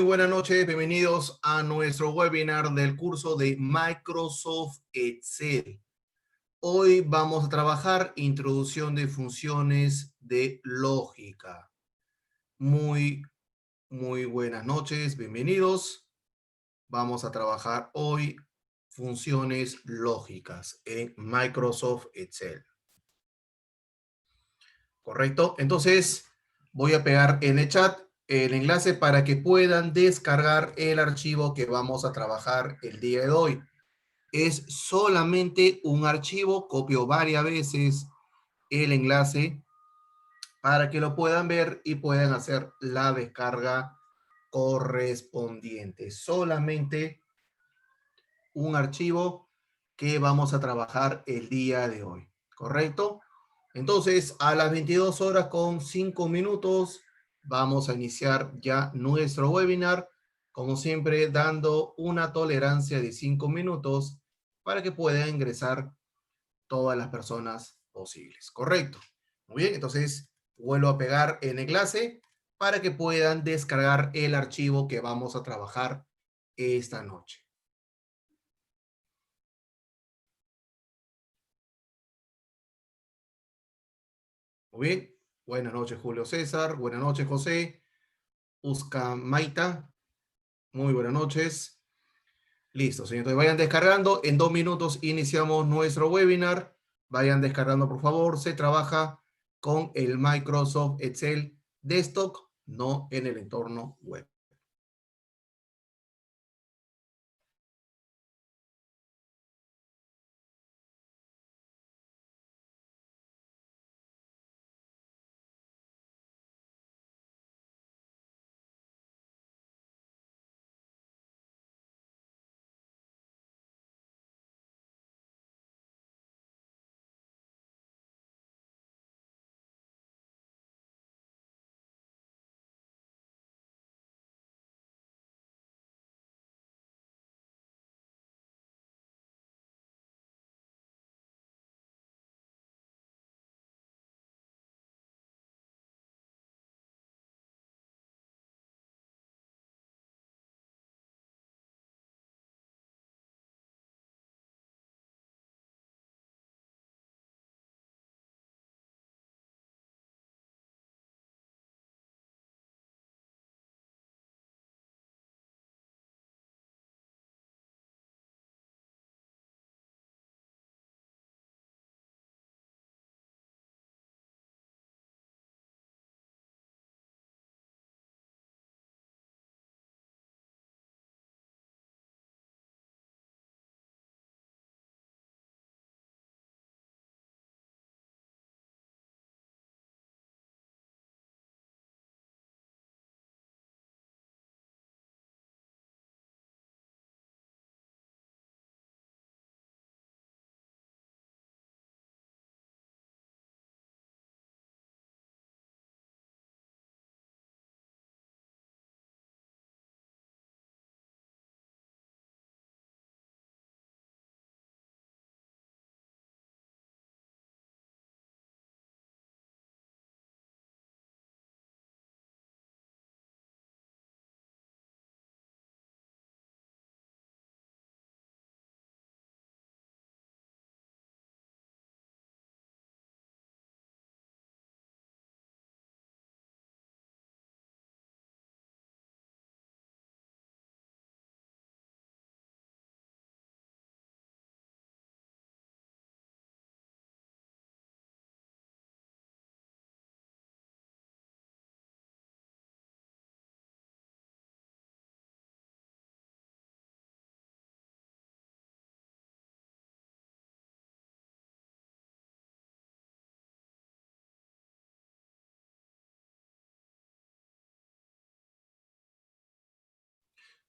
Buenas noches, bienvenidos a nuestro webinar del curso de Microsoft Excel. Hoy vamos a trabajar introducción de funciones de lógica. Muy buenas noches, bienvenidos. Vamos a trabajar hoy funciones lógicas en Microsoft Excel. ¿Correcto? Entonces, voy a pegar en el chat el enlace para que puedan descargar el archivo que vamos a trabajar el día de hoy. Es solamente un archivo, copio varias veces el enlace para que lo puedan ver y puedan hacer la descarga correspondiente. Solamente un archivo que vamos a trabajar el día de hoy, ¿correcto? Entonces, a las 22 horas con 5 minutos, vamos a iniciar ya nuestro webinar, como siempre, dando una tolerancia de 5 minutos para que puedan ingresar todas las personas posibles, ¿correcto? Muy bien, entonces vuelvo a pegar el enlace para que puedan descargar el archivo que vamos a trabajar esta noche. Muy bien, buenas noches Julio César, buenas noches José, Usca Maita, muy buenas noches. Listo, señor. Entonces vayan descargando, en 2 minutos iniciamos nuestro webinar. Vayan descargando por favor, se trabaja con el Microsoft Excel Desktop, no en el entorno web.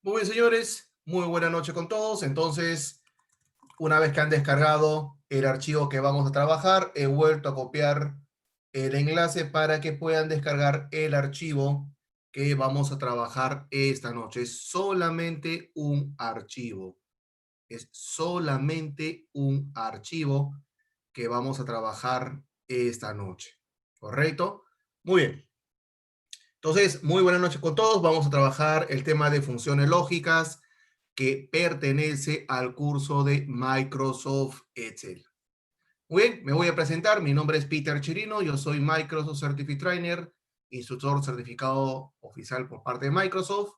Muy bien, señores, muy buena noche con todos. Entonces, una vez que han descargado el archivo que vamos a trabajar, he vuelto a copiar el enlace para que puedan descargar el archivo que vamos a trabajar esta noche. Es solamente un archivo. Es solamente un archivo que vamos a trabajar esta noche. ¿Correcto? Muy bien. Entonces, muy buenas noches con todos. Vamos a trabajar el tema de funciones lógicas que pertenece al curso de Microsoft Excel. Muy bien, me voy a presentar. Mi nombre es Peter Chirino. Yo soy Microsoft Certified Trainer, instructor certificado oficial por parte de Microsoft,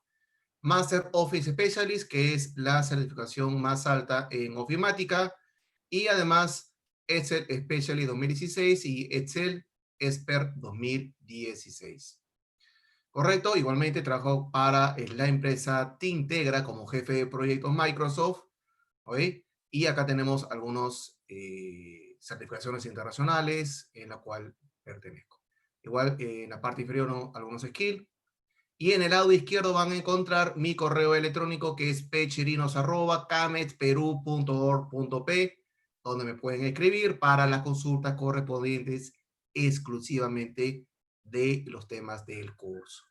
Master Office Specialist, que es la certificación más alta en ofimática, y además Excel Specialist 2016 y Excel Expert 2016. Correcto, igualmente trabajo para la empresa Tintegra como jefe de proyectos Microsoft, ¿ok? Y acá tenemos algunas certificaciones internacionales en la cual pertenezco. Igual en la parte inferior algunos skills. Y en el lado izquierdo van a encontrar mi correo electrónico que es pchirinos@cametperú.org.p, donde me pueden escribir para las consultas correspondientes exclusivamente de los temas del curso.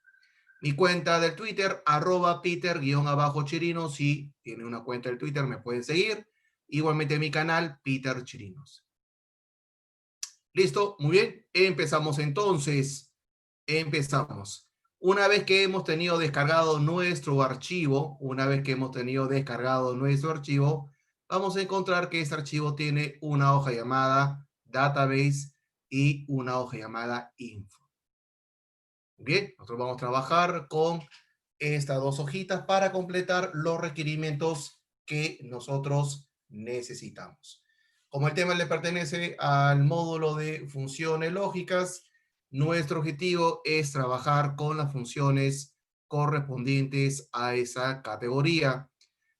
Mi cuenta del Twitter, @Peter_Chirinos. Si tiene una cuenta del Twitter, me pueden seguir. Igualmente mi canal, Peter Chirinos. Listo, muy bien. Empezamos entonces. Empezamos. Una vez que hemos tenido descargado nuestro archivo, vamos a encontrar que este archivo tiene una hoja llamada database y una hoja llamada info. Bien, nosotros vamos a trabajar con estas dos hojitas para completar los requerimientos que nosotros necesitamos. Como el tema le pertenece al módulo de funciones lógicas, nuestro objetivo es trabajar con las funciones correspondientes a esa categoría.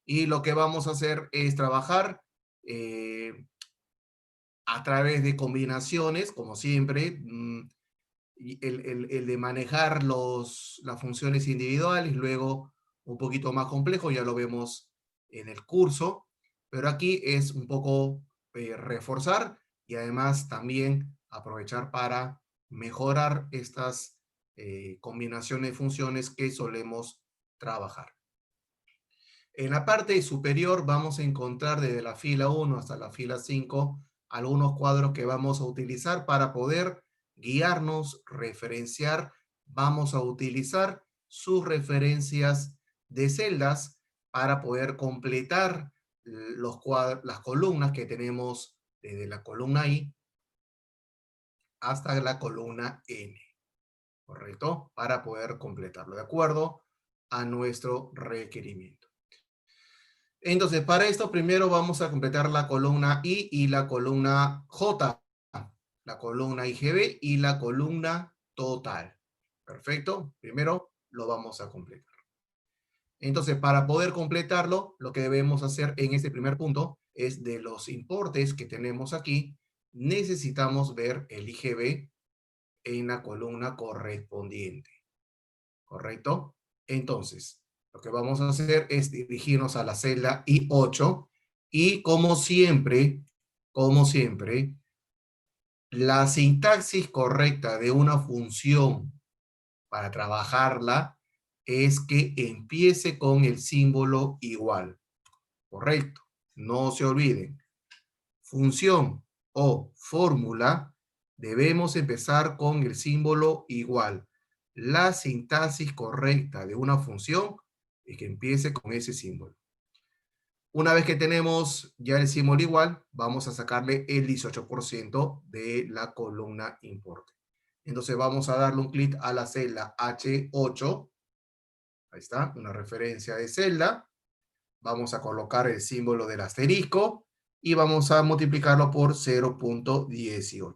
Y lo que vamos a hacer es trabajar a través de combinaciones, como siempre, y el de manejar las funciones individuales, luego un poquito más complejo, ya lo vemos en el curso, pero aquí es un poco reforzar y además también aprovechar para mejorar estas combinaciones de funciones que solemos trabajar. En la parte superior vamos a encontrar desde la fila 1 hasta la fila 5 algunos cuadros que vamos a utilizar para poder guiarnos, referenciar. Vamos a utilizar sus referencias de celdas para poder completar las columnas que tenemos desde la columna I hasta la columna N, ¿correcto? Para poder completarlo de acuerdo a nuestro requerimiento. Entonces, para esto primero vamos a completar la columna I y la columna J, la columna IGB y la columna total. Perfecto. Primero lo vamos a completar. Entonces, para poder completarlo, lo que debemos hacer en este primer punto es de los importes que tenemos aquí, necesitamos ver el IGB en la columna correspondiente. ¿Correcto? Entonces, lo que vamos a hacer es dirigirnos a la celda I8 y como siempre, la sintaxis correcta de una función para trabajarla es que empiece con el símbolo igual. Correcto. No se olviden. Función o fórmula debemos empezar con el símbolo igual. La sintaxis correcta de una función es que empiece con ese símbolo. Una vez que tenemos ya el símbolo igual, vamos a sacarle el 18% de la columna importe. Entonces vamos a darle un clic a la celda H8. Ahí está, una referencia de celda. Vamos a colocar el símbolo del asterisco y vamos a multiplicarlo por 0.18.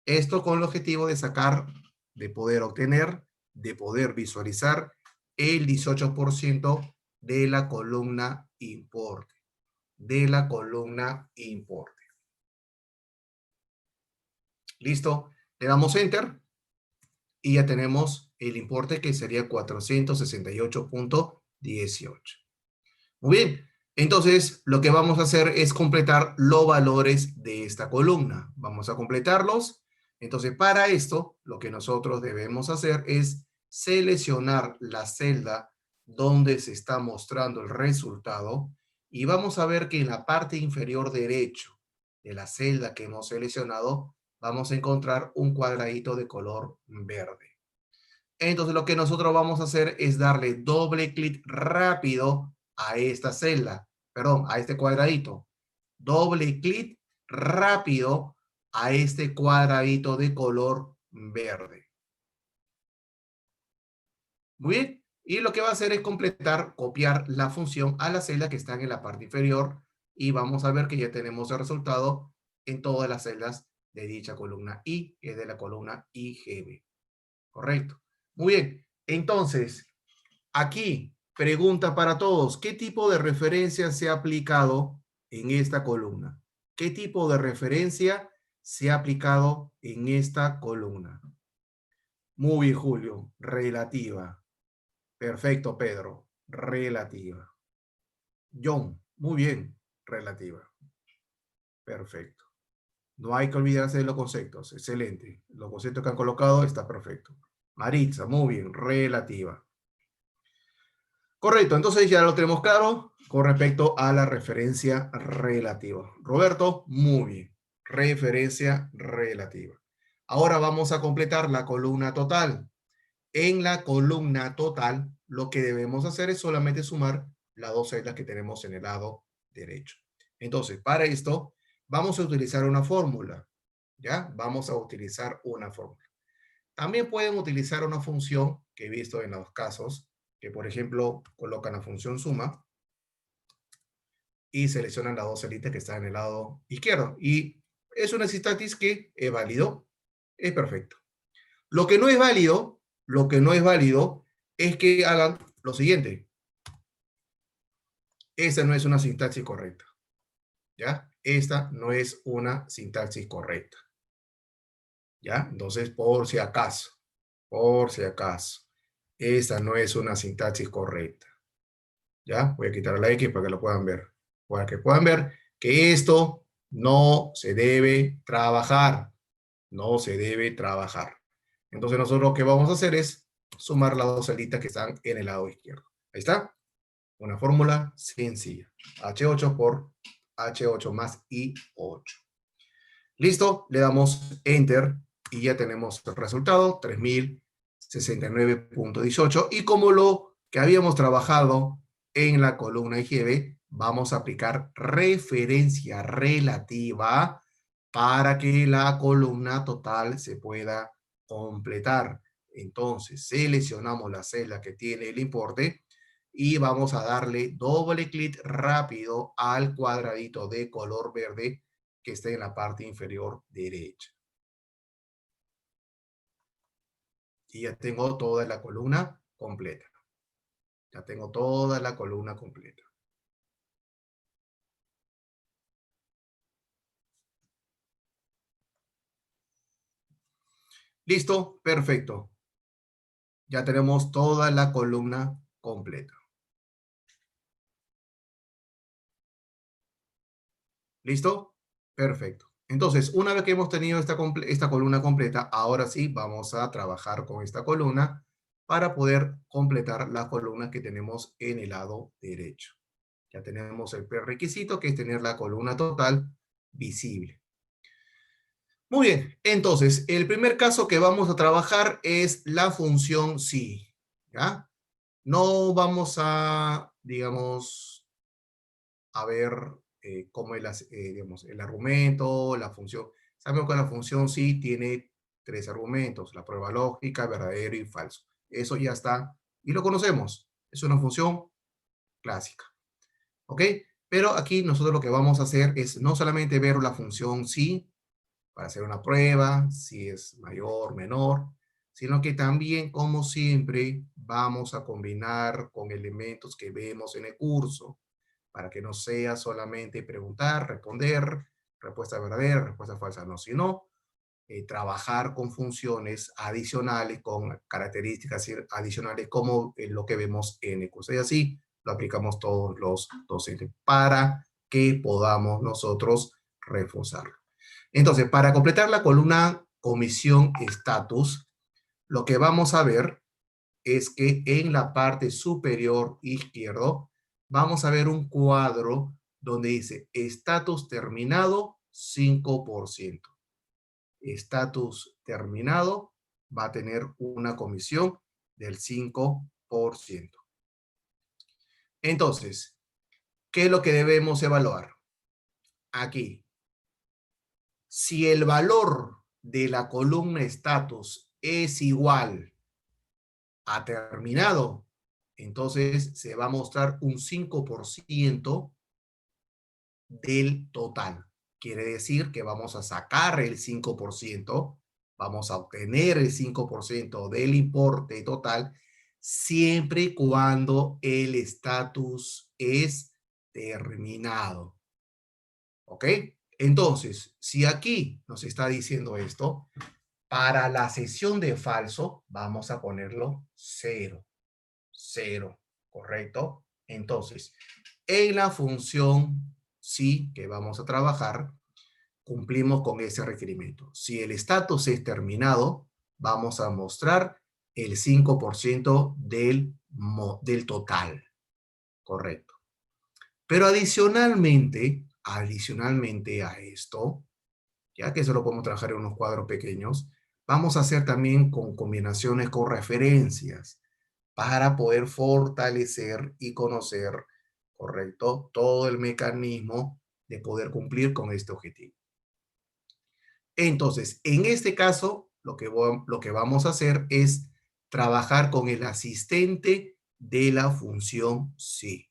Esto con el objetivo de sacar, de poder obtener, de poder visualizar el 18% de la columna importe. ¿Listo? Le damos Enter y ya tenemos el importe que sería 468.18. Muy bien. Entonces, lo que vamos a hacer es completar los valores de esta columna. Vamos a completarlos. Entonces, para esto, lo que nosotros debemos hacer es seleccionar la celda donde se está mostrando el resultado y vamos a ver que en la parte inferior derecho de la celda que hemos seleccionado, vamos a encontrar un cuadradito de color verde. Entonces lo que nosotros vamos a hacer es darle doble clic rápido a esta celda, perdón, a este cuadradito. Doble clic rápido a este cuadradito de color verde. Muy bien. Y lo que va a hacer es completar, copiar la función a las celdas que están en la parte inferior y vamos a ver que ya tenemos el resultado en todas las celdas de dicha columna I, que es de la columna IGB. Correcto. Muy bien. Entonces, aquí, pregunta para todos. ¿Qué tipo de referencia se ha aplicado en esta columna? ¿Qué tipo de referencia se ha aplicado en esta columna? Muy bien, Julio. Relativa. Perfecto, Pedro. Relativa. John. Muy bien. Relativa. Perfecto. No hay que olvidarse de los conceptos. Excelente. Los conceptos que han colocado está perfecto. Maritza. Muy bien. Relativa. Correcto, entonces ya lo tenemos claro con respecto a la referencia relativa. Roberto, muy bien. Referencia relativa. Ahora vamos a completar la columna total. En la columna total, lo que debemos hacer es solamente sumar las dos celdas que tenemos en el lado derecho. Entonces, para esto, vamos a utilizar una fórmula. ¿Ya? Vamos a utilizar una fórmula. También pueden utilizar una función que he visto en los casos, que por ejemplo colocan la función suma y seleccionan las dos celitas que están en el lado izquierdo. Y es una sintaxis que es válido, es perfecto. Lo que no es válido, es que hagan lo siguiente. Esta no es una sintaxis correcta. ¿Ya? Esta no es una sintaxis correcta. ¿Ya? Entonces, por si acaso, esta no es una sintaxis correcta. ¿Ya? Voy a quitar la X para que lo puedan ver. Para que puedan ver que esto no se debe trabajar. No se debe trabajar. Entonces nosotros lo que vamos a hacer es sumar las dos celitas que están en el lado izquierdo. Ahí está. Una fórmula sencilla. H8 por H8 más I8. Listo. Le damos Enter y ya tenemos el resultado. 3069.18. Y como lo que habíamos trabajado en la columna IGB, vamos a aplicar referencia relativa para que la columna total se pueda completar. Entonces, seleccionamos la celda que tiene el importe y vamos a darle doble clic rápido al cuadradito de color verde que está en la parte inferior derecha. Y ya tengo toda la columna completa. Ya tengo toda la columna completa. ¿Listo? Perfecto. Ya tenemos toda la columna completa. ¿Listo? Perfecto. Entonces, una vez que hemos tenido esta columna completa, ahora sí vamos a trabajar con esta columna para poder completar las columnas que tenemos en el lado derecho. Ya tenemos el prerequisito que es tener la columna total visible. Muy bien, entonces el primer caso que vamos a trabajar es la función sí. ¿Ya? No vamos a, digamos, a ver cómo es digamos, el argumento, la función. Sabemos que la función sí tiene tres argumentos, la prueba lógica, verdadero y falso. Eso ya está y lo conocemos. Es una función clásica. ¿Ok? Pero aquí nosotros lo que vamos a hacer es no solamente ver la función sí, para hacer una prueba, si es mayor, menor, sino que también, como siempre, vamos a combinar con elementos que vemos en el curso, para que no sea solamente preguntar, responder, respuesta verdadera, respuesta falsa, no, sino trabajar con funciones adicionales, con características adicionales, como lo que vemos en el curso. Y así lo aplicamos todos los docentes para que podamos nosotros reforzarlo. Entonces, para completar la columna comisión estatus, lo que vamos a ver es que en la parte superior izquierdo vamos a ver un cuadro donde dice estatus terminado 5%. Estatus terminado va a tener una comisión del 5%. Entonces, ¿qué es lo que debemos evaluar? Aquí, si el valor de la columna estatus es igual a terminado, entonces se va a mostrar un 5% del total. Quiere decir que vamos a sacar el 5%, vamos a obtener el 5% del importe total, siempre y cuando el estatus es terminado. ¿Ok? Entonces, si aquí nos está diciendo esto, para la sesión de falso, vamos a ponerlo 0. 0, ¿correcto? Entonces, en la función sí que vamos a trabajar, cumplimos con ese requerimiento. Si el estatus es terminado, vamos a mostrar el 5% del total, ¿correcto? Pero adicionalmente a esto, ya que eso lo podemos trabajar en unos cuadros pequeños, vamos a hacer también con combinaciones con referencias para poder fortalecer y conocer, ¿correcto?, todo el mecanismo de poder cumplir con este objetivo. Entonces, en este caso, lo que vamos a hacer es trabajar con el asistente de la función sí.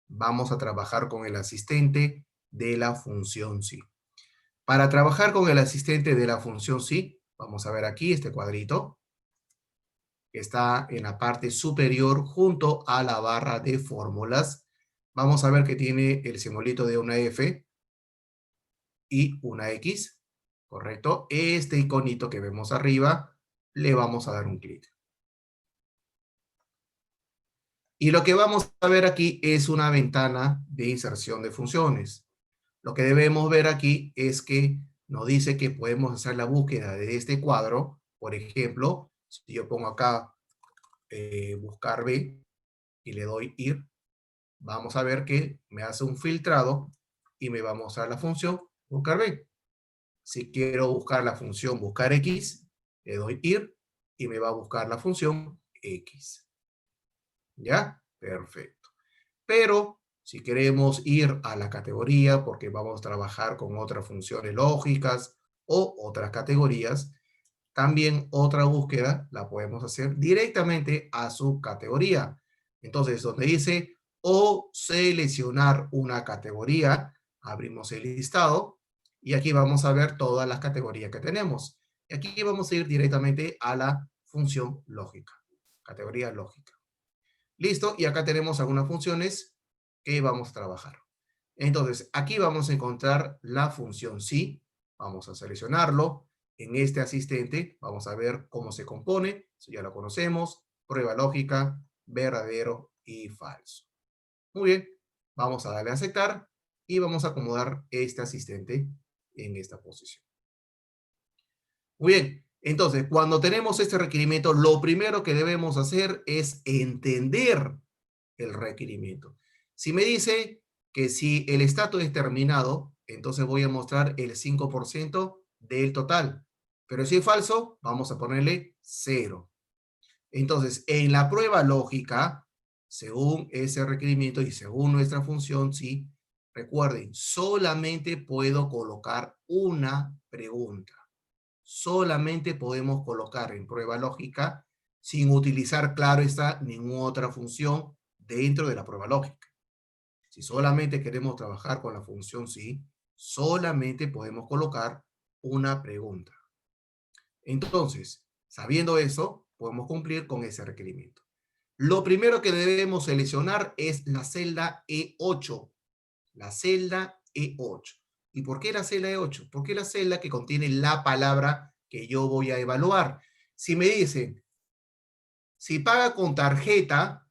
Vamos a trabajar con el asistente de la función sí. Para trabajar con el asistente de la función sí, vamos a ver aquí este cuadrito que está en la parte superior junto a la barra de fórmulas. Vamos a ver que tiene el simbolito de una F y una X, ¿correcto? Este iconito que vemos arriba, le vamos a dar un clic. Y lo que vamos a ver aquí es una ventana de inserción de funciones. Lo que debemos ver aquí es que nos dice que podemos hacer la búsqueda de este cuadro. Por ejemplo, si yo pongo acá buscar B y le doy ir, vamos a ver que me hace un filtrado y me va a mostrar la función buscar B. Si quiero buscar la función buscar X, le doy ir y me va a buscar la función X. ¿Ya? Perfecto. Pero si queremos ir a la categoría, porque vamos a trabajar con otras funciones lógicas o otras categorías, también otra búsqueda la podemos hacer directamente a su categoría. Entonces, donde dice o seleccionar una categoría, abrimos el listado y aquí vamos a ver todas las categorías que tenemos. Y aquí vamos a ir directamente a la función lógica, categoría lógica. Listo, y acá tenemos algunas funciones que vamos a trabajar. Entonces, aquí vamos a encontrar la función sí, vamos a seleccionarlo. En este asistente vamos a ver cómo se compone, eso ya lo conocemos, prueba lógica, verdadero y falso. Muy bien, vamos a darle a aceptar y vamos a acomodar este asistente en esta posición. Muy bien, entonces cuando tenemos este requerimiento, lo primero que debemos hacer es entender el requerimiento. Si me dice que si el estatus es terminado, entonces voy a mostrar el 5% del total. Pero si es falso, vamos a ponerle 0. Entonces, en la prueba lógica, según ese requerimiento y según nuestra función, sí, recuerden, solamente puedo colocar una pregunta. Solamente podemos colocar en prueba lógica sin utilizar, claro está, ninguna otra función dentro de la prueba lógica. Si solamente queremos trabajar con la función sí, solamente podemos colocar una pregunta. Entonces, sabiendo eso, podemos cumplir con ese requerimiento. Lo primero que debemos seleccionar es la celda E8. La celda E8. ¿Y por qué la celda E8? Porque es la celda que contiene la palabra que yo voy a evaluar. Si me dicen, si paga con tarjeta,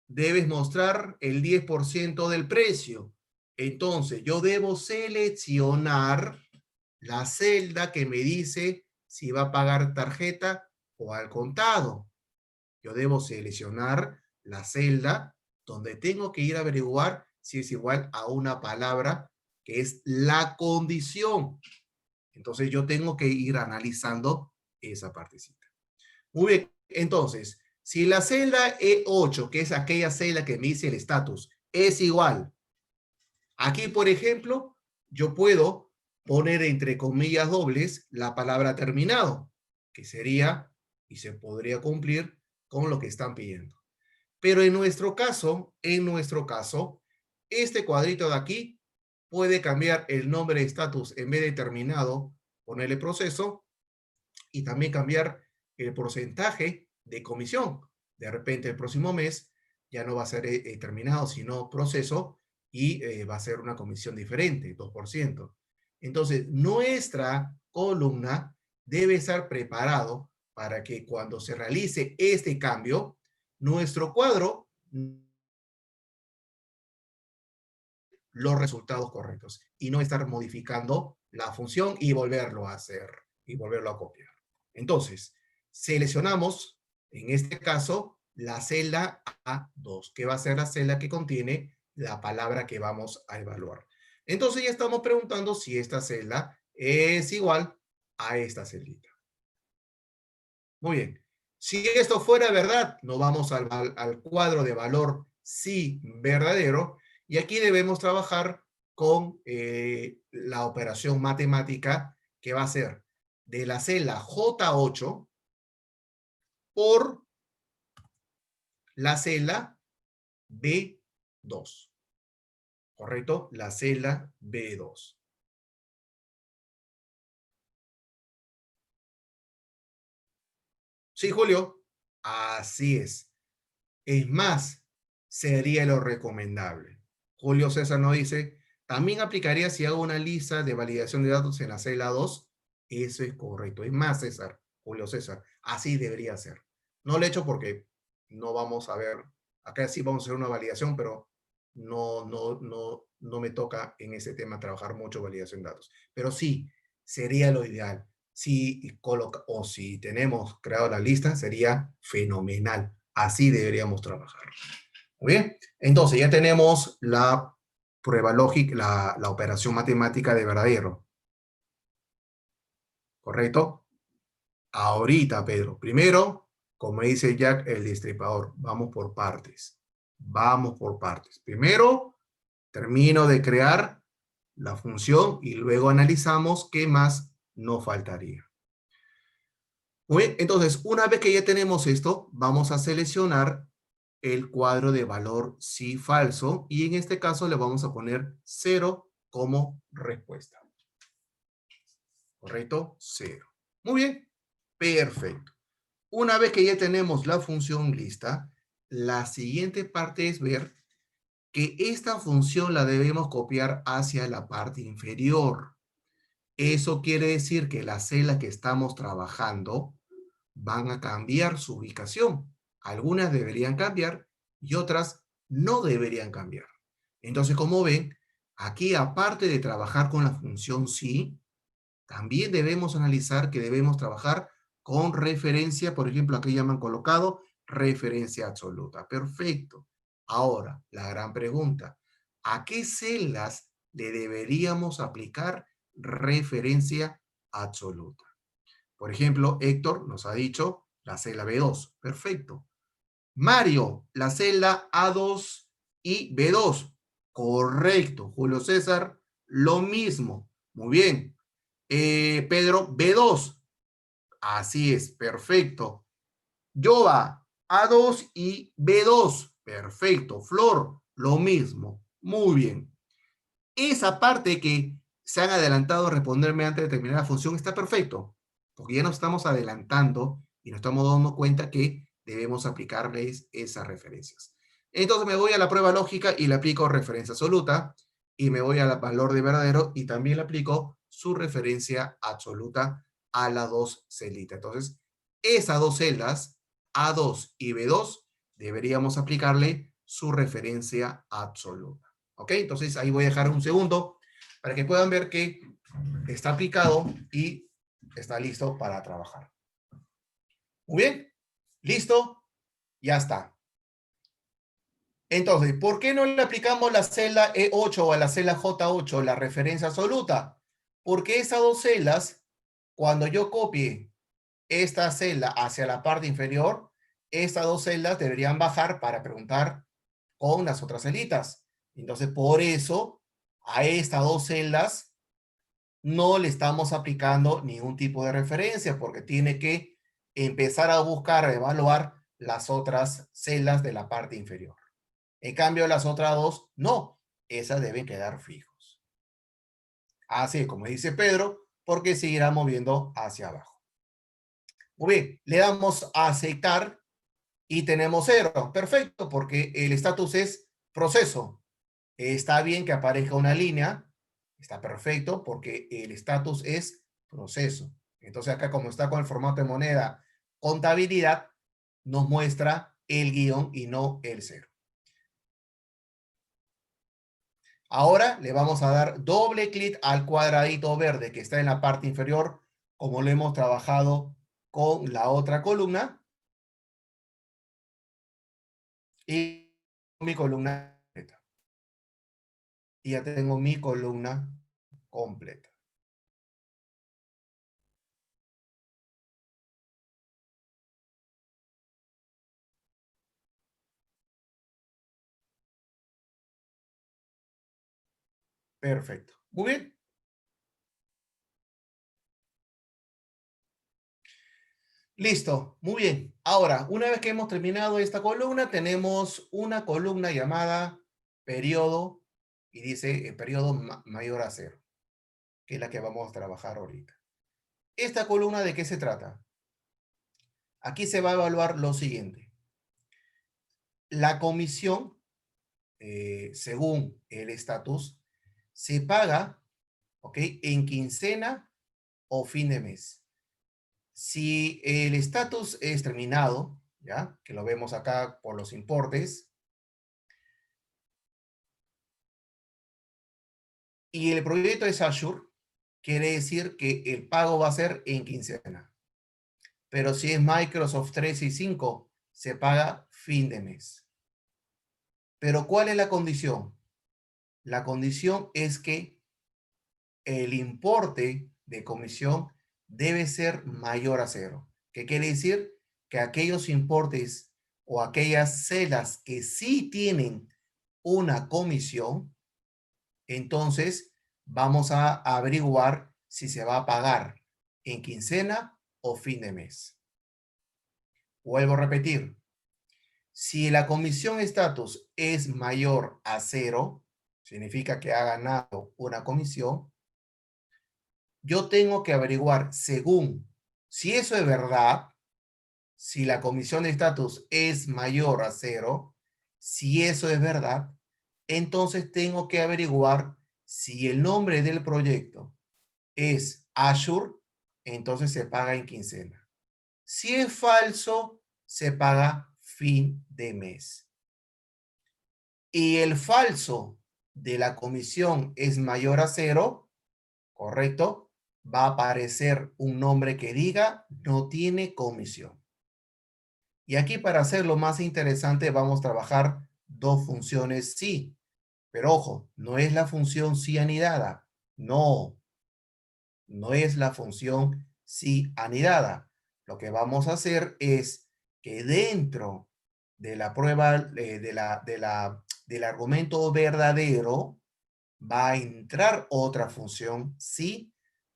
debes mostrar el 10% del precio. Entonces, yo debo seleccionar la celda que me dice si va a pagar tarjeta o al contado. Yo debo seleccionar la celda donde tengo que ir a averiguar si es igual a una palabra que es la condición. Entonces, yo tengo que ir analizando esa partecita. Muy bien, entonces, Si la celda E8, que es aquella celda que me dice el estatus, es igual. Aquí, por ejemplo, yo puedo poner entre comillas dobles la palabra terminado, que sería, y se podría cumplir con lo que están pidiendo. Pero en nuestro caso, este cuadrito de aquí puede cambiar el nombre de estatus en vez de terminado, ponerle proceso, y también cambiar el porcentaje de comisión. De repente el próximo mes ya no va a ser terminado, sino proceso, y va a ser una comisión diferente, 2%. Entonces, nuestra columna debe estar preparado para que cuando se realice este cambio, nuestro cuadro los resultados correctos y no estar modificando la función y volverlo a hacer y volverlo a copiar. Entonces, seleccionamos, en este caso, la celda A2, que va a ser la celda que contiene la palabra que vamos a evaluar. Entonces ya estamos preguntando si esta celda es igual a esta celdita. Muy bien. Si esto fuera verdad, nos vamos al cuadro de valor sí verdadero, y aquí debemos trabajar con la operación matemática que va a ser de la celda J8 por la celda B2. ¿Correcto? La celda B2. Sí, Julio. Así es. Es más, sería lo recomendable. Julio César nos dice, también aplicaría si hago una lista de validación de datos en la celda 2. Eso es correcto. Es más, César, Julio César, así debería ser. No lo he hecho porque no vamos a ver, acá sí vamos a hacer una validación, pero no me toca en ese tema trabajar mucho validación de datos. Pero sí, sería lo ideal. Si tenemos creado la lista, sería fenomenal. Así deberíamos trabajar. Muy bien. Entonces ya tenemos la prueba lógica, la operación matemática de verdadero. ¿Correcto? Ahorita, Pedro. Primero, como dice Jack el Destripador, vamos por partes. Vamos por partes. Primero, termino de crear la función y luego analizamos qué más nos faltaría. Muy bien, entonces, una vez que ya tenemos esto, vamos a seleccionar el cuadro de valor sí falso, y en este caso le vamos a poner 0 como respuesta. ¿Correcto? 0. Muy bien, perfecto. Una vez que ya tenemos la función lista, la siguiente parte es ver que esta función la debemos copiar hacia la parte inferior. Eso quiere decir que las celdas que estamos trabajando van a cambiar su ubicación. Algunas deberían cambiar y otras no deberían cambiar. Entonces, como ven, aquí aparte de trabajar con la función sí, también debemos analizar que debemos trabajar con referencia, por ejemplo, aquí llaman colocado referencia absoluta. Perfecto. Ahora, la gran pregunta, ¿a qué celdas le deberíamos aplicar referencia absoluta? Por ejemplo, Héctor nos ha dicho la celda B2. Perfecto. Mario, la celda A2 y B2. Correcto. Julio César, lo mismo. Muy bien. Pedro, B2. Así es, perfecto. Yoba, A2 y B2. Perfecto. Flor, lo mismo. Muy bien. Esa parte que se han adelantado a responderme antes de terminar la función está perfecto, porque ya nos estamos adelantando y nos estamos dando cuenta que debemos aplicarles esas referencias. Entonces me voy a la prueba lógica y le aplico referencia absoluta, y me voy al valor de verdadero y también le aplico su referencia absoluta a las dos celditas. Entonces, esas dos celdas, A2 y B2, deberíamos aplicarle su referencia absoluta. ¿Ok? Entonces ahí voy a dejar un segundo para que puedan ver que está aplicado y está listo para trabajar. Muy bien, listo, ya está. Entonces, ¿por qué no le aplicamos la celda E8 o a la celda J8 la referencia absoluta? Porque esas dos celdas, cuando yo copie esta celda hacia la parte inferior, estas dos celdas deberían bajar para preguntar con las otras celitas. Entonces, por eso, a estas dos celdas no le estamos aplicando ningún tipo de referencia, porque tiene que empezar a buscar, a evaluar las otras celdas de la parte inferior. En cambio, las otras dos, no. Esas deben quedar fijos. Así como dice Pedro, porque seguirá moviendo hacia abajo. Muy bien, le damos a aceptar y tenemos 0. Perfecto, porque el estatus es proceso. Está bien que aparezca una línea. Está perfecto porque el estatus es proceso. Entonces acá como está con el formato de moneda contabilidad, nos muestra el guión y no el 0. Ahora le vamos a dar doble clic al cuadradito verde que está en la parte inferior, como lo hemos trabajado con la otra columna. Y mi columna completa. Y ya tengo mi columna completa. Perfecto. Muy bien. Listo. Muy bien. Ahora, una vez que hemos terminado esta columna, tenemos una columna llamada periodo y dice periodo mayor a 0, que es la que vamos a trabajar ahorita. ¿Esta columna de qué se trata? Aquí se va a evaluar lo siguiente. La comisión, según el estatus, se paga, ¿ok?, en quincena o fin de mes. Si el estatus es terminado, ¿ya?, que lo vemos acá por los importes, y el proyecto es Azure, quiere decir que el pago va a ser en quincena. Pero si es Microsoft 365, se paga fin de mes. Pero ¿cuál es la condición? La condición es que el importe de comisión debe ser mayor a 0. ¿Qué quiere decir? Que aquellos importes o aquellas celdas que sí tienen una comisión, entonces vamos a averiguar si se va a pagar en quincena o fin de mes. Vuelvo a repetir. Si la comisión estatus es mayor a 0, significa que ha ganado una comisión, yo tengo que averiguar según, si eso es verdad, si la comisión de estatus es mayor a 0, si eso es verdad, entonces tengo que averiguar si el nombre del proyecto es Azure, entonces se paga en quincena. Si es falso, se paga fin de mes. Y el falso de la comisión es mayor a 0, ¿correcto? Va a aparecer un nombre que diga no tiene comisión. Y aquí para hacerlo más interesante vamos a trabajar dos funciones sí. Pero ojo, no es la función sí anidada. No, no es la función sí anidada. Lo que vamos a hacer es que dentro de la prueba del argumento verdadero va a entrar otra función sí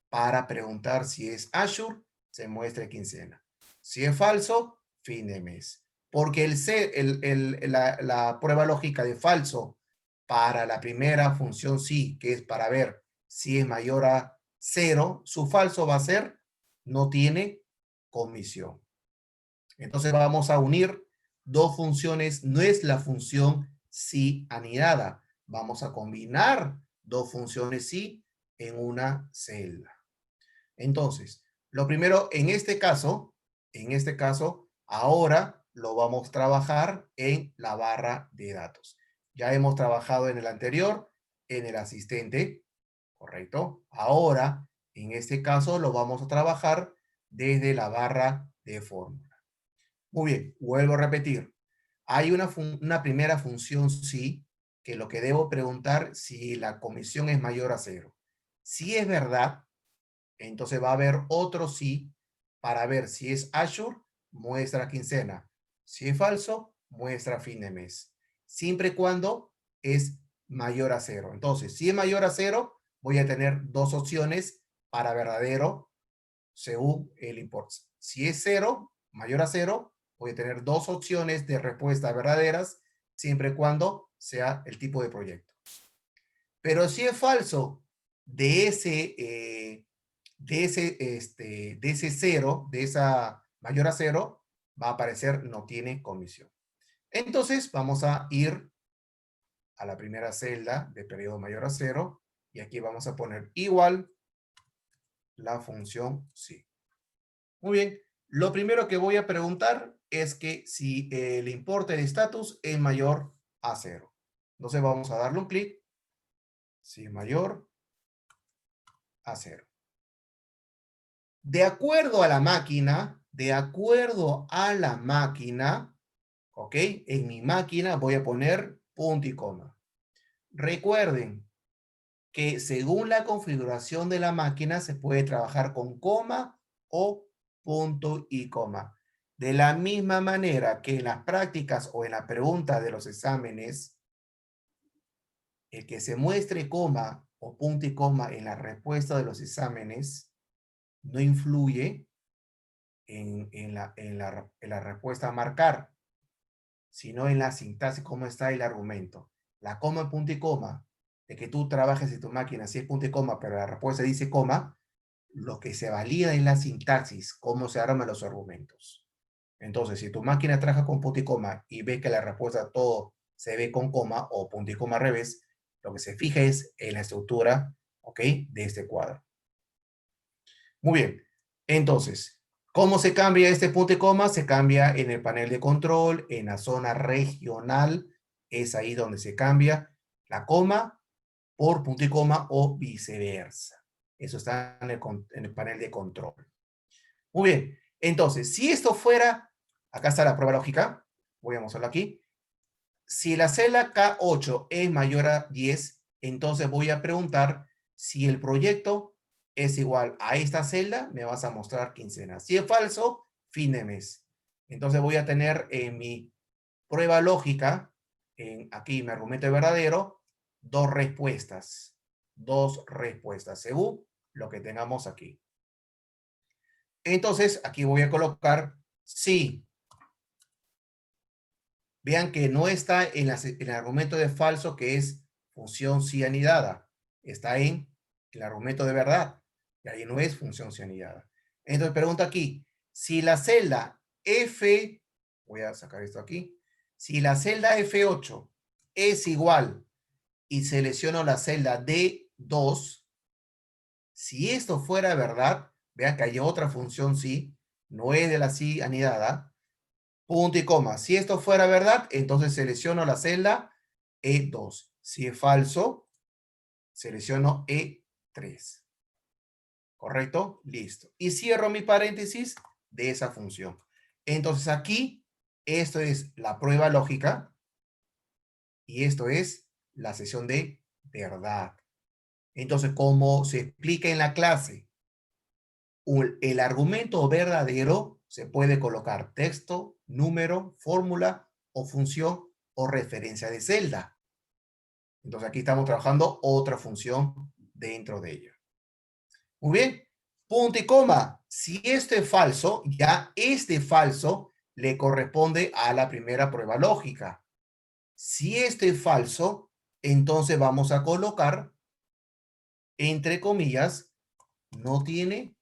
para preguntar si es Azure, se muestra quincena. Si es falso, fin de mes. Porque la prueba lógica de falso para la primera función sí, que es para ver si es mayor a 0, su falso va a ser no tiene comisión. Entonces vamos a unir dos funciones, no es la función sí anidada. Vamos a combinar dos funciones sí en una celda. Entonces, lo primero, en este caso, ahora lo vamos a trabajar en la barra de datos. Ya hemos trabajado en el anterior, en el asistente, ¿correcto? Ahora, en este caso, lo vamos a trabajar desde la barra de fórmula. Muy bien, vuelvo a repetir. Hay una primera función sí, que lo que debo preguntar si la comisión es mayor a 0. Si es verdad, entonces va a haber otro sí para ver si es Azure, muestra quincena. Si es falso, muestra fin de mes. Siempre y cuando es mayor a 0. Entonces, si es mayor a 0, voy a tener dos opciones para verdadero según el importe. Si es 0, mayor a 0, voy a tener dos opciones de respuesta verdaderas siempre y cuando sea el tipo de proyecto. Pero si es falso, de ese 0, de esa mayor a 0, va a aparecer no tiene comisión. Entonces, vamos a ir a la primera celda de periodo mayor a 0 y aquí vamos a poner igual la función sí. Muy bien. Lo primero que voy a preguntar es que si el importe de estatus es mayor a 0. Entonces vamos a darle un clic. Si es mayor a 0. De acuerdo a la máquina, ¿ok? En mi máquina voy a poner punto y coma. Recuerden que según la configuración de la máquina se puede trabajar con coma o punto y coma. De la misma manera que en las prácticas o en la pregunta de los exámenes, el que se muestre coma o punto y coma en la respuesta de los exámenes no influye en la respuesta a marcar, sino en la sintaxis, cómo está el argumento. La coma, punto y coma, de que tú trabajes en tu máquina, si es punto y coma, pero la respuesta dice coma, lo que se valida en la sintaxis, cómo se arman los argumentos. Entonces, si tu máquina trabaja con punto y coma y ve que la respuesta todo se ve con coma o punto y coma al revés, lo que se fija es en la estructura, ¿ok? De este cuadro. Muy bien. Entonces, ¿cómo se cambia este punto y coma? Se cambia en el panel de control, en la zona regional. Es ahí donde se cambia la coma por punto y coma o viceversa. Eso está en el panel de control. Muy bien. Entonces, si esto fuera, acá está la prueba lógica. Voy a mostrarlo aquí. Si la celda K8 es mayor a 10, entonces voy a preguntar si el proyecto es igual a esta celda, me vas a mostrar quincena. Si es falso, fin de mes. Entonces voy a tener en mi prueba lógica, aquí mi argumento verdadero, dos respuestas. Dos respuestas, según lo que tengamos aquí. Entonces, aquí voy a colocar sí. Vean que no está en el argumento de falso, que es función sí anidada. Está en el argumento de verdad. Y ahí no es función sí anidada. Entonces, pregunta aquí, si la celda F, voy a sacar esto aquí, si la celda F8 es igual y selecciono la celda D2, si esto fuera verdad, vean que hay otra función sí, no es de la sí anidada, punto y coma. Si esto fuera verdad, entonces selecciono la celda E2. Si es falso, selecciono E3. ¿Correcto? Listo. Y cierro mi paréntesis de esa función. Entonces aquí, esto es la prueba lógica y esto es la sesión de verdad. Entonces, como se explica en la clase, el argumento verdadero se puede colocar texto, número, fórmula o función o referencia de celda. Entonces aquí estamos trabajando otra función dentro de ella. Muy bien. Punto y coma. Si esto es falso, ya este falso le corresponde a la primera prueba lógica. Si esto es falso, entonces vamos a colocar, entre comillas, no tiene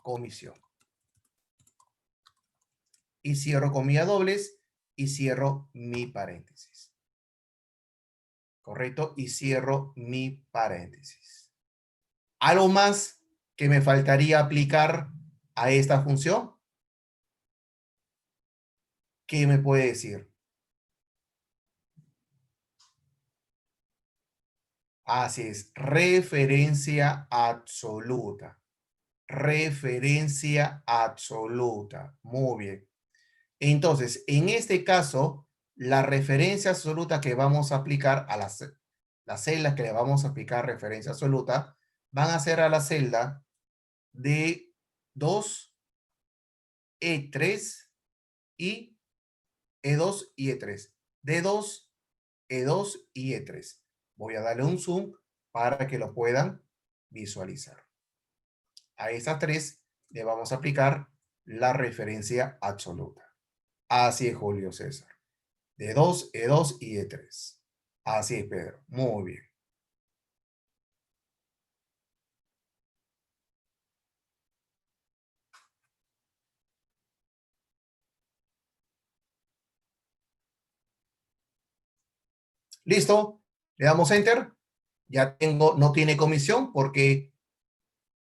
comisión. Y cierro comillas dobles y cierro mi paréntesis. ¿Correcto? Y cierro mi paréntesis. ¿Algo más que me faltaría aplicar a esta función? ¿Qué me puede decir? Así es, referencia absoluta. Referencia absoluta. Muy bien. Entonces, en este caso, la referencia absoluta que vamos a aplicar a las celdas que le vamos a aplicar referencia absoluta van a ser a la celda D2, E3 y E2 y E3. D2, E2 y E3. Voy a darle un zoom para que lo puedan visualizar. A estas tres le vamos a aplicar la referencia absoluta. Así es, Julio César. D2, E2 y E3. Así es, Pedro. Muy bien. ¿Listo? Le damos Enter. Ya tengo, no tiene comisión porque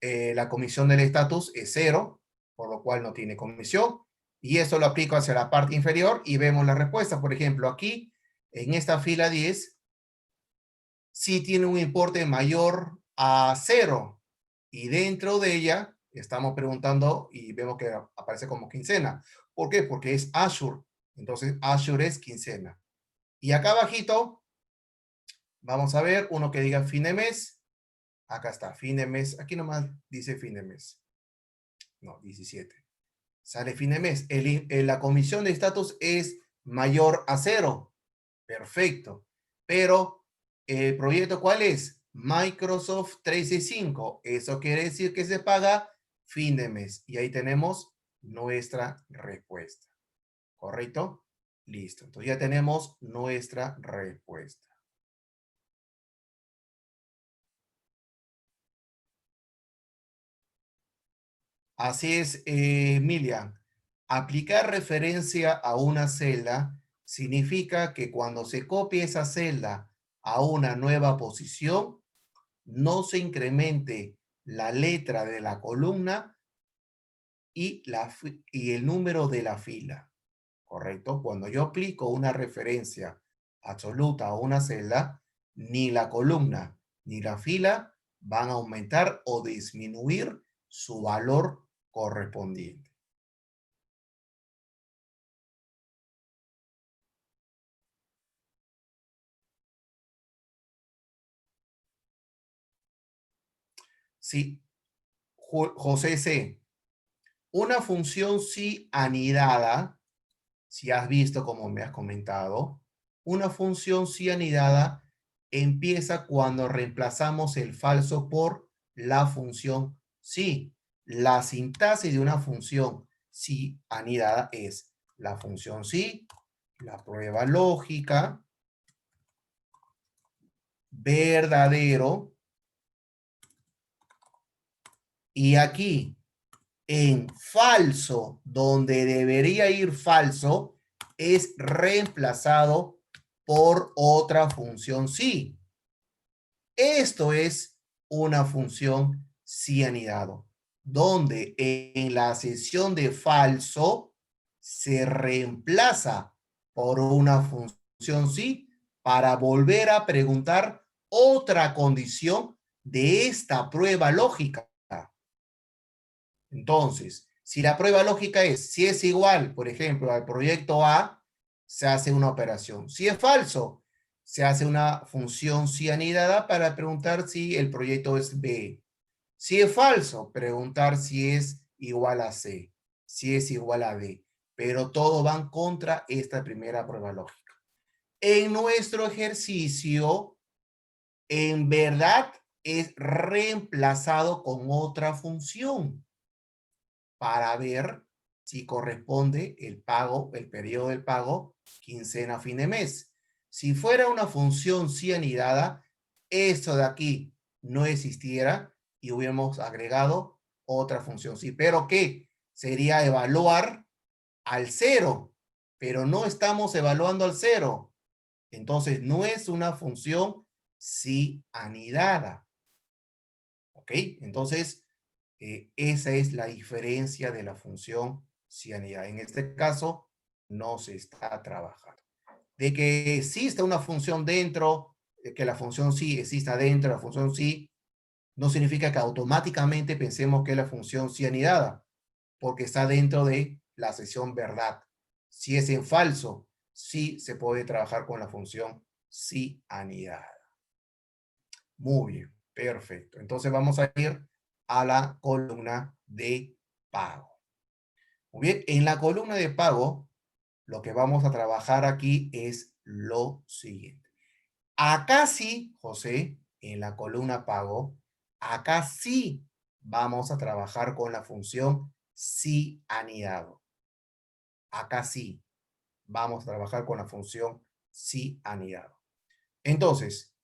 la comisión del estatus es 0, por lo cual no tiene comisión. Y eso lo aplico hacia la parte inferior y vemos la respuesta. Por ejemplo, aquí, en esta fila 10, sí tiene un importe mayor a 0. Y dentro de ella, estamos preguntando y vemos que aparece como quincena. ¿Por qué? Porque es Azure. Entonces, Azure es quincena. Y acá abajito, vamos a ver uno que diga fin de mes. Acá está, fin de mes. Aquí nomás dice fin de mes. No, 17. Sale fin de mes. La comisión de estatus es mayor a 0. Perfecto. Pero, ¿el proyecto cuál es? Microsoft 365. Eso quiere decir que se paga fin de mes. Y ahí tenemos nuestra respuesta. ¿Correcto? Listo. Entonces ya tenemos nuestra respuesta. Así es, Milian. Aplicar referencia a una celda significa que cuando se copie esa celda a una nueva posición, no se incremente la letra de la columna y el número de la fila. ¿Correcto? Cuando yo aplico una referencia absoluta a una celda, ni la columna ni la fila van a aumentar o disminuir su valor correspondiente. Sí, José C. Una función sí anidada, si has visto como me has comentado, una función sí anidada empieza cuando reemplazamos el falso por la función sí. La sintaxis de una función sí anidada es la función sí, la prueba lógica, verdadero, y aquí en falso, donde debería ir falso, es reemplazado por otra función sí. Esto es una función sí anidado, donde en la sección de falso se reemplaza por una función sí para volver a preguntar otra condición de esta prueba lógica. Entonces, si la prueba lógica es, si es igual, por ejemplo, al proyecto A, se hace una operación. Si es falso, se hace una función si anidada para preguntar si el proyecto es B. Si es falso, preguntar si es igual a C, si es igual a D. Pero todo van contra esta primera prueba lógica. En nuestro ejercicio, en verdad, es reemplazado con otra función para ver si corresponde el pago, el periodo del pago, quincena, fin de mes. Si fuera una función sí anidada, esto de aquí no existiera y hubiéramos agregado otra función sí. ¿Pero qué? Sería evaluar al cero, pero no estamos evaluando al cero. Entonces, no es una función sí anidada. ¿Ok? Entonces, esa es la diferencia de la función cianidad. En este caso, no se está trabajando. De que exista una función dentro, que la función sí exista dentro de la función sí, no significa que automáticamente pensemos que es la función sí anidada, porque está dentro de la sección verdad. Si es en falso, sí se puede trabajar con la función sí anidada. Muy bien, perfecto. Entonces vamos a ir a la columna de pago. Muy bien, en la columna de pago lo que vamos a trabajar aquí es lo siguiente. Acá sí, José, en la columna pago, acá sí vamos a trabajar con la función sí anidado. Acá sí vamos a trabajar con la función sí anidado. Entonces,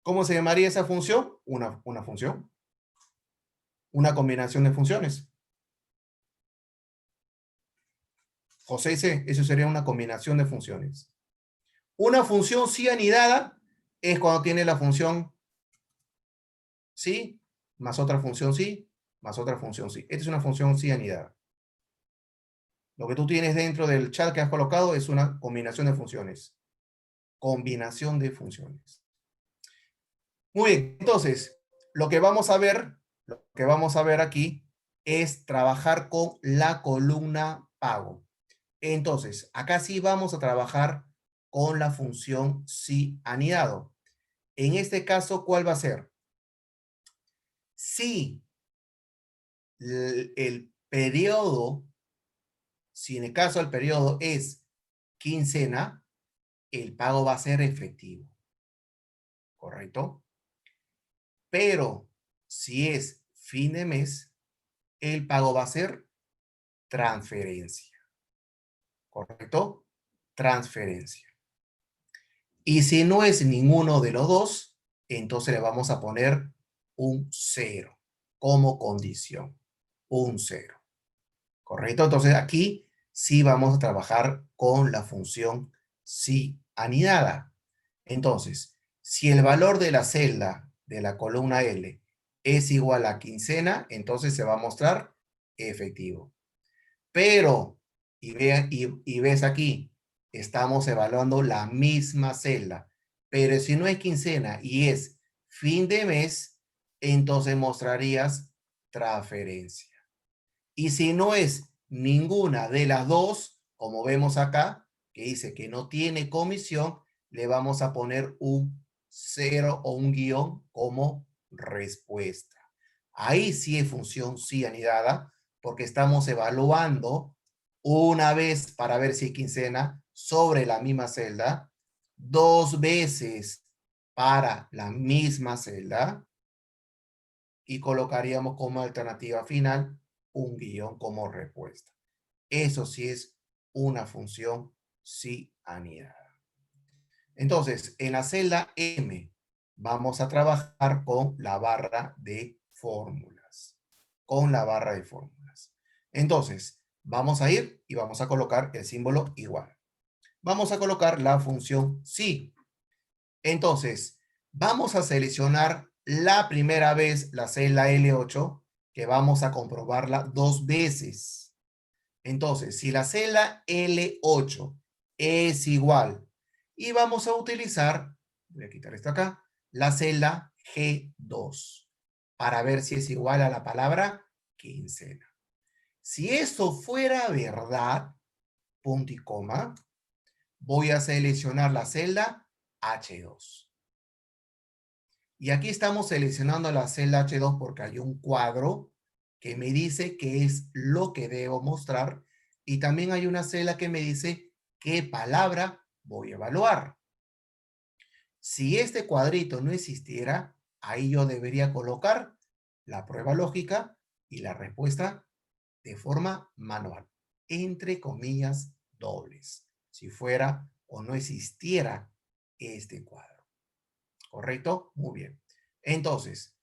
¿cómo se llamaría esa función? Una función. Una combinación de funciones. José dice, eso sería una combinación de funciones. Una función sí anidada es cuando tiene la función sí, más otra función sí, más otra función sí. Esta es una función sí anidada. Lo que tú tienes dentro del chat que has colocado es una combinación de funciones. Combinación de funciones. Muy bien, entonces, lo que vamos a ver aquí es trabajar con la columna pago. Entonces, acá sí vamos a trabajar con la función sí anidado. En este caso, ¿cuál va a ser? Si el periodo, si en el caso el periodo es quincena, el pago va a ser efectivo. ¿Correcto? Pero si es fin de mes, el pago va a ser transferencia. ¿Correcto? Transferencia. Y si no es ninguno de los dos, entonces le vamos a poner un 0 como condición. Un 0. ¿Correcto? Entonces aquí sí vamos a trabajar con la función sí anidada. Entonces, si el valor de la celda de la columna L es igual a quincena, entonces se va a mostrar efectivo. Pero, y ves aquí, estamos evaluando la misma celda. Pero si no es quincena y es fin de mes, entonces mostrarías transferencia. Y si no es ninguna de las dos, como vemos acá, que dice que no tiene comisión, le vamos a poner un 0 o un guión como respuesta. Ahí sí es función sí anidada, porque estamos evaluando una vez para ver si es quincena sobre la misma celda, dos veces para la misma celda, y colocaríamos como alternativa final un guión como respuesta. Eso sí es una función sí anidada. Entonces, en la celda M vamos a trabajar con la barra de fórmulas. Con la barra de fórmulas. Entonces, vamos a ir y vamos a colocar el símbolo igual. Vamos a colocar la función sí. Entonces, vamos a seleccionar la primera vez la celda L8, que vamos a comprobarla dos veces. Entonces, si la celda L8 es igual, y vamos a utilizar, voy a quitar esto acá, la celda G2, para ver si es igual a la palabra quincena. Si esto fuera verdad, punto y coma, voy a seleccionar la celda H2. Y aquí estamos seleccionando la celda H2 porque hay un cuadro que me dice qué es lo que debo mostrar. Y también hay una celda que me dice qué palabra voy a evaluar. Si este cuadrito no existiera, ahí yo debería colocar la prueba lógica y la respuesta de forma manual, entre comillas dobles, si fuera o no existiera este cuadro. ¿Correcto? Muy bien. Entonces,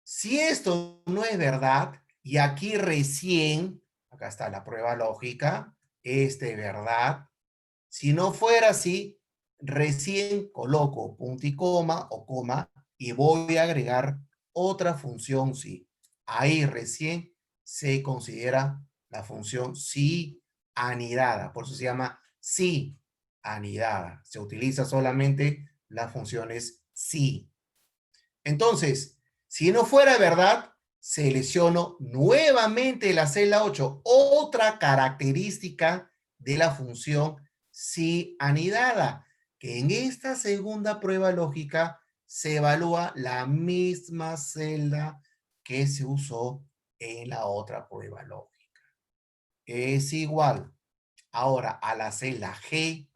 si esto no es verdad, y aquí recién, acá está la prueba lógica, es verdad. Si no fuera así, recién coloco punto y coma o coma y voy a agregar otra función sí. Ahí recién se considera la función sí anidada. Por eso se llama sí anidada. Se utiliza solamente las funciones sí. Entonces, si no fuera verdad, selecciono nuevamente la celda 8, otra característica de la función sí anidada, que en esta segunda prueba lógica se evalúa la misma celda que se usó en la otra prueba lógica. Es igual ahora a la celda G3.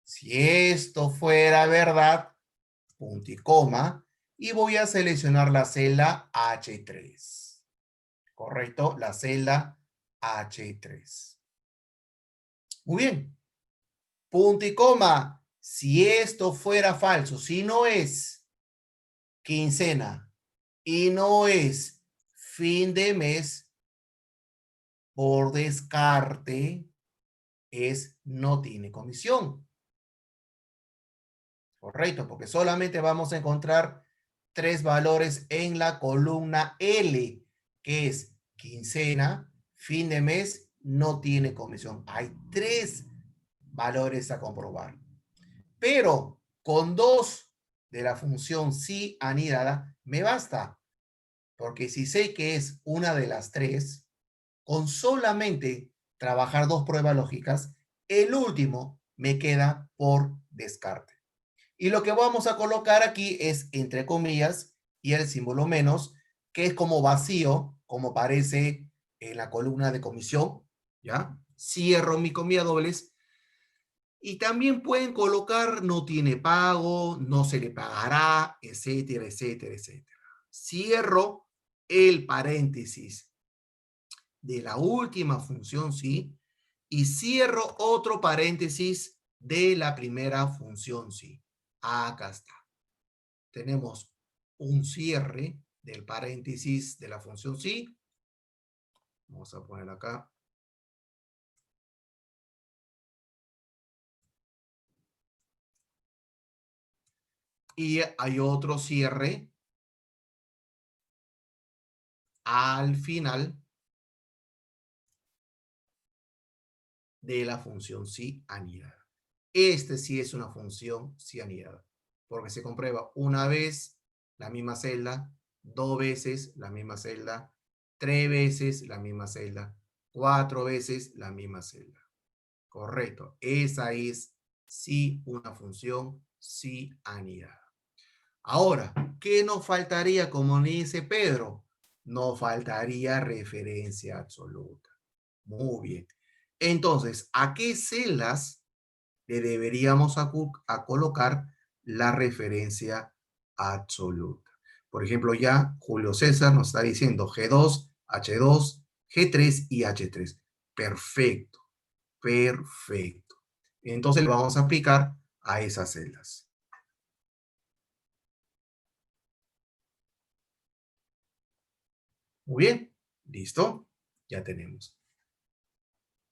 Si esto fuera verdad, punto y coma, y voy a seleccionar la celda H3. ¿Correcto? La celda H3. Muy bien. Punto y coma. Si esto fuera falso, si no es quincena y no es fin de mes, por descarte, no tiene comisión. Correcto, porque solamente vamos a encontrar 3 valores en la columna L, que es quincena, fin de mes, no tiene comisión. Hay 3 valores a comprobar. Pero con 2 de la función sí anidada me basta. Porque si sé que es una de las 3, con solamente trabajar 2 pruebas lógicas, el último me queda por descarte. Y lo que vamos a colocar aquí es entre comillas y el símbolo menos, que es como vacío, como aparece en la columna de comisión, ¿ya? Cierro mi comilla dobles. Y también pueden colocar no tiene pago, no se le pagará, etcétera, etcétera, etcétera. Cierro el paréntesis de la última función, ¿sí? Y cierro otro paréntesis de la primera función, ¿sí? Acá está. Tenemos un cierre del paréntesis de la función sí. Vamos a poner acá. Y hay otro cierre al final de la función sí anidada. Este sí es una función sí anidada, porque se comprueba una vez la misma celda, 2 veces la misma celda, 3 veces la misma celda, 4 veces la misma celda. Correcto. Esa es sí una función sí anidada. Ahora, ¿qué nos faltaría, como dice Pedro? Nos faltaría referencia absoluta. Muy bien. Entonces, ¿a qué celdas le deberíamos a colocar la referencia absoluta? Por ejemplo, ya Julio César nos está diciendo G2, H2, G3 y H3. Perfecto, perfecto. Entonces, le vamos a aplicar a esas celdas. Muy bien, listo, ya tenemos.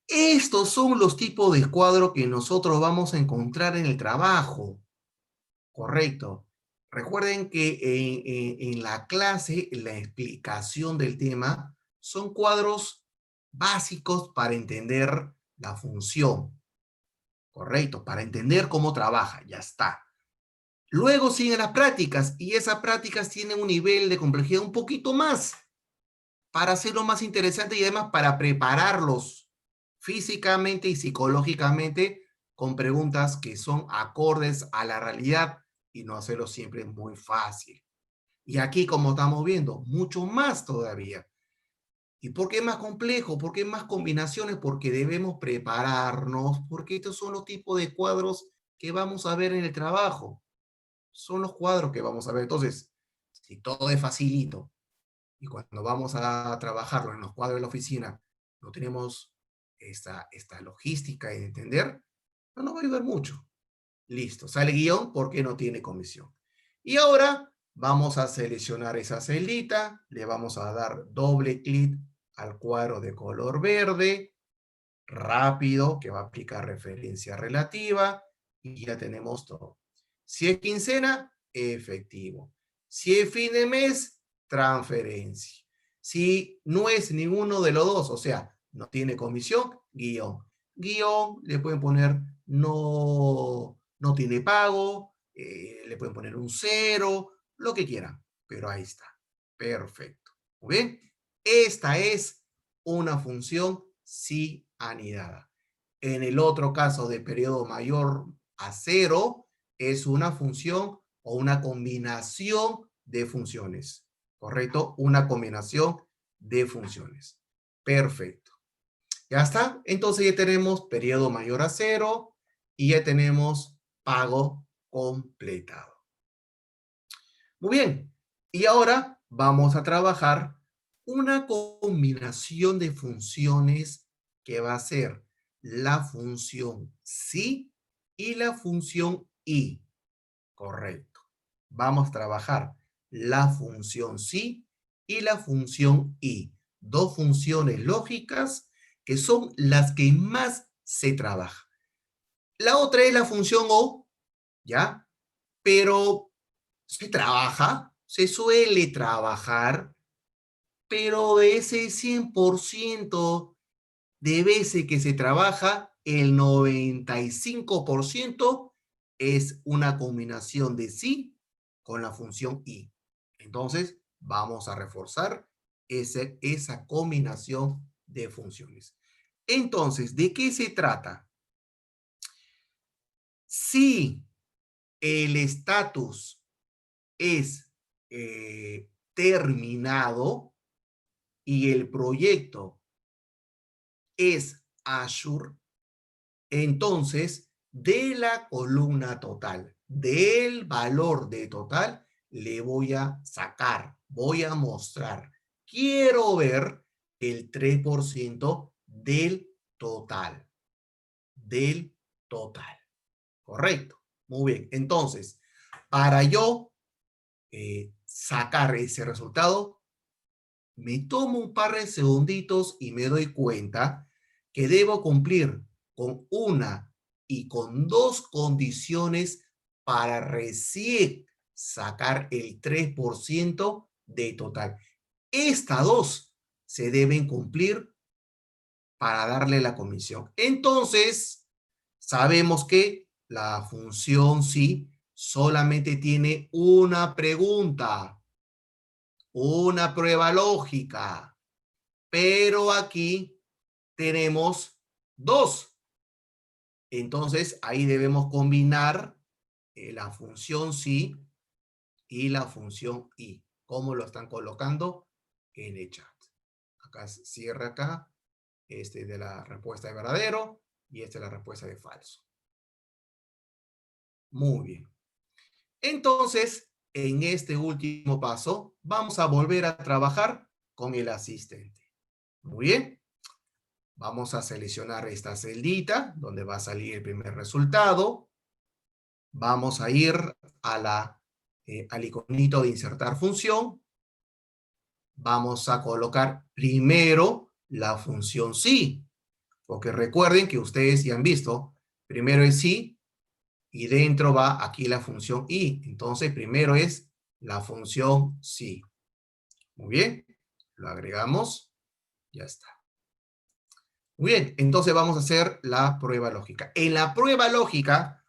Estos son los tipos de cuadro que nosotros vamos a encontrar en el trabajo. Correcto. Recuerden que en la clase, la explicación del tema son cuadros básicos para entender la función. Correcto, para entender cómo trabaja, ya está. Luego siguen las prácticas y esas prácticas tienen un nivel de complejidad un poquito más para hacerlo más interesante y además para prepararlos físicamente y psicológicamente con preguntas que son acordes a la realidad y no hacerlo siempre muy fácil. Y aquí, como estamos viendo, mucho más todavía. ¿Y por qué más complejo? ¿Por qué más combinaciones? Porque debemos prepararnos, porque estos son los tipos de cuadros que vamos a ver en el trabajo. Son los cuadros que vamos a ver. Entonces, si todo es facilito, y cuando vamos a trabajarlo en los cuadros de la oficina, no tenemos esta logística de entender, no nos va a ayudar mucho. Listo, sale guión porque no tiene comisión. Y ahora vamos a seleccionar esa celita, le vamos a dar doble clic al cuadro de color verde, rápido, que va a aplicar referencia relativa, y ya tenemos todo. Si es quincena, efectivo. Si es fin de mes, transferencia. Si no es ninguno de los dos, o sea, no tiene comisión, guión. Guión, le pueden poner no tiene pago, le pueden poner un 0, lo que quieran, pero ahí está. Perfecto. Muy bien. Esta es una función sí anidada. En el otro caso de periodo mayor a 0, es una función o una combinación de funciones. ¿Correcto? Una combinación de funciones. Perfecto. Ya está. Entonces ya tenemos periodo mayor a 0 y ya tenemos pago completado. Muy bien. Y ahora vamos a trabajar una combinación de funciones que va a ser la función sí y la función y. Correcto. Vamos a trabajar la función sí y la función y. Dos funciones lógicas que son las que más se trabajan. La otra es la función o, ¿ya? Pero se trabaja, se suele trabajar, pero de ese 100% de veces que se trabaja, el 95% es una combinación de sí con la función y. Entonces, vamos a reforzar esa combinación de funciones. Entonces, ¿de qué se trata? Si el estatus es terminado y el proyecto es Azure, entonces de la columna total, del valor de total, le voy a sacar, voy a mostrar. Quiero ver el 3% del total. Del total. Correcto. Muy bien. Entonces, para yo sacar ese resultado, me tomo un par de segunditos y me doy cuenta que debo cumplir con una y con dos condiciones para recién sacar el 3% de total. Estas dos se deben cumplir para darle la comisión. Entonces, sabemos que la función sí solamente tiene una pregunta, una prueba lógica, pero aquí tenemos dos. Entonces, ahí debemos combinar la función sí y la función y. ¿Cómo lo están colocando? En el chat. Acá cierra acá. Este de la respuesta de verdadero y esta es la respuesta de falso. Muy bien. Entonces, en este último paso, vamos a volver a trabajar con el asistente. Muy bien. Vamos a seleccionar esta celdita donde va a salir el primer resultado. Vamos a ir al iconito de insertar función. Vamos a colocar primero la función sí. Porque recuerden que ustedes ya han visto, primero es sí y dentro va aquí la función y. Entonces, primero es la función sí. Muy bien, lo agregamos, ya está. Muy bien, entonces vamos a hacer la prueba lógica. En la prueba lógica,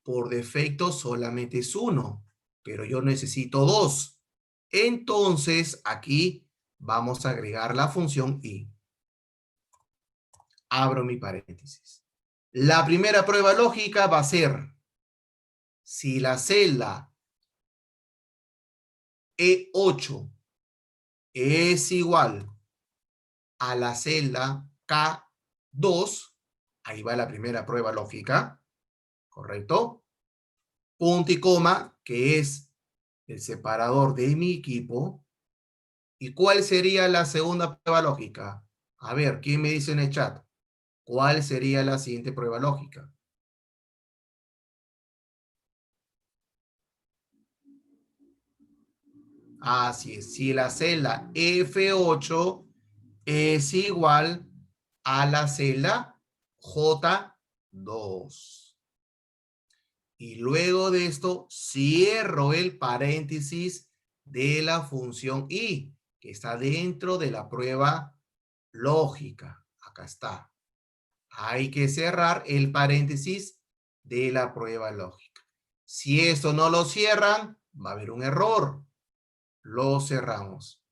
por defecto solamente es uno, pero yo necesito dos. Entonces, aquí vamos a agregar la función y. Abro mi paréntesis. La primera prueba lógica va a ser si la celda E8 es igual a la celda K2, ahí va la primera prueba lógica, ¿correcto? Punto y coma, que es el separador de mi equipo. ¿Y cuál sería la segunda prueba lógica? A ver, ¿quién me dice en el chat? ¿Cuál sería la siguiente prueba lógica? Así es, si la celda F8 es igual a la celda J2. Y luego de esto, cierro el paréntesis de la función i, que está dentro de la prueba lógica. Acá está. Hay que cerrar el paréntesis de la prueba lógica. Si esto no lo cierran, va a haber un error. Lo cerramos.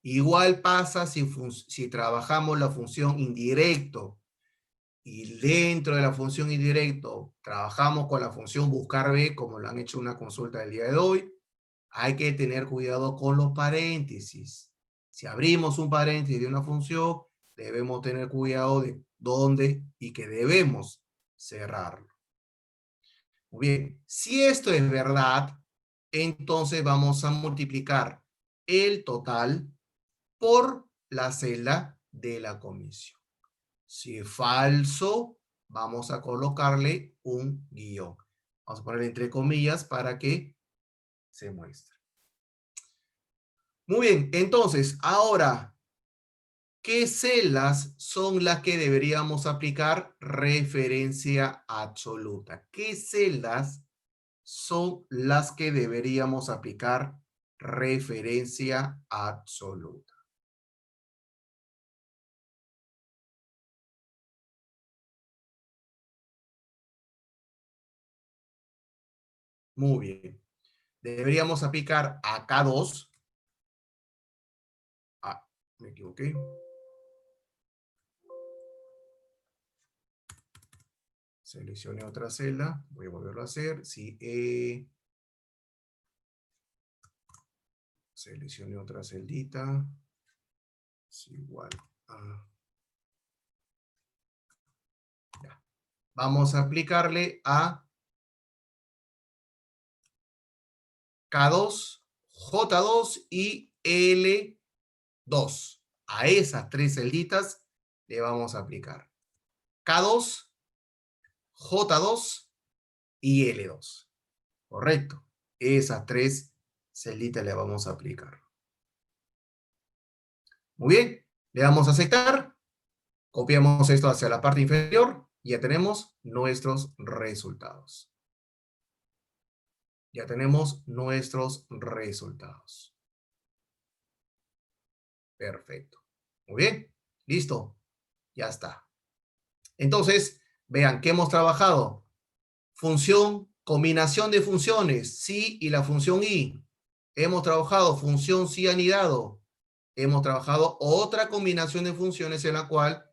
Igual pasa si trabajamos la función indirecto. y dentro de la función indirecto trabajamos con la función buscar B, como lo han hecho una consulta el día de hoy, hay que tener cuidado con los paréntesis. Si abrimos un paréntesis de una función, debemos tener cuidado de dónde y que debemos cerrarlo. Muy bien, si esto es verdad, entonces vamos a multiplicar el total por la celda de la comisión. Si es falso, vamos a colocarle un guión. Vamos a poner entre comillas para que se muestre. Muy bien, entonces, ahora, ¿qué celdas son las que deberíamos aplicar referencia absoluta? ¿Qué celdas son las que deberíamos aplicar referencia absoluta? Muy bien. Deberíamos aplicar a K2. Ah, me equivoqué. Seleccione otra celda. Voy a volverlo a hacer. Sí, seleccione otra celdita. Es igual a... Ya. Vamos a aplicarle a K2, J2 y L2. A esas tres celditas le vamos a aplicar K2, J2 y L2. Correcto. Esas tres celditas le vamos a aplicar. Muy bien. Le damos a aceptar. Copiamos esto hacia la parte inferior y ya tenemos nuestros resultados. Ya tenemos nuestros resultados. Perfecto. Muy bien. Listo. Ya está. Entonces, vean que hemos trabajado. Función, combinación de funciones, sí y la función y. Hemos trabajado función sí anidado. Hemos trabajado otra combinación de funciones en la cual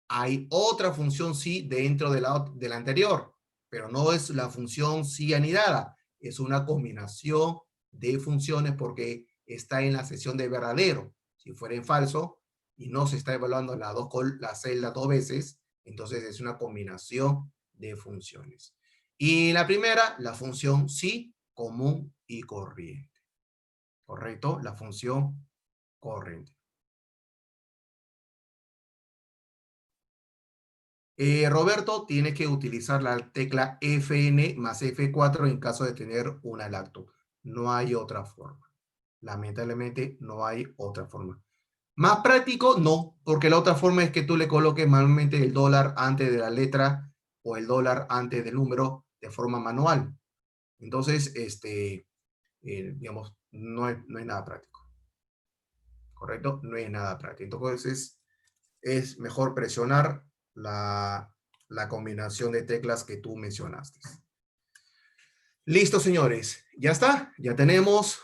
hay otra función sí dentro de la anterior, pero no es la función sí anidada, es una combinación de funciones porque está en la sección de verdadero. Si fuera en falso y no se está evaluando la celda dos veces, entonces es una combinación de funciones. Y la primera, la función sí común y corriente. ¿Correcto? La función corriente. Roberto, tiene que utilizar la tecla Fn más F4 en caso de tener una lacto. No hay otra forma. Lamentablemente no hay otra forma. Más práctico, no, porque la otra forma es que tú le coloques manualmente el dólar antes de la letra o el dólar antes del número de forma manual. Entonces, digamos, no es nada práctico. ¿Correcto? No es nada práctico. Entonces, es mejor presionar la combinación de teclas que tú mencionaste. Listo, señores. Ya está. Ya tenemos.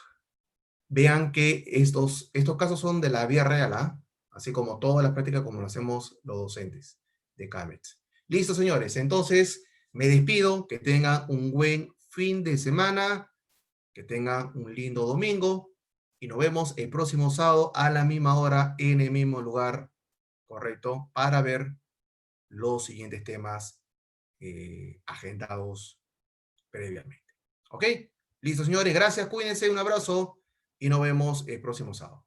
Vean que estos casos son de la vida real, ¿ah? Así como todas las prácticas como lo hacemos los docentes de CAMET. Listo, señores. Entonces, me despido. Que tengan un buen fin de semana. Que tengan un lindo domingo. Y nos vemos el próximo sábado a la misma hora en el mismo lugar, correcto, para ver los siguientes temas agendados previamente. ¿Ok? Listo, señores. Gracias, cuídense, un abrazo y nos vemos el próximo sábado.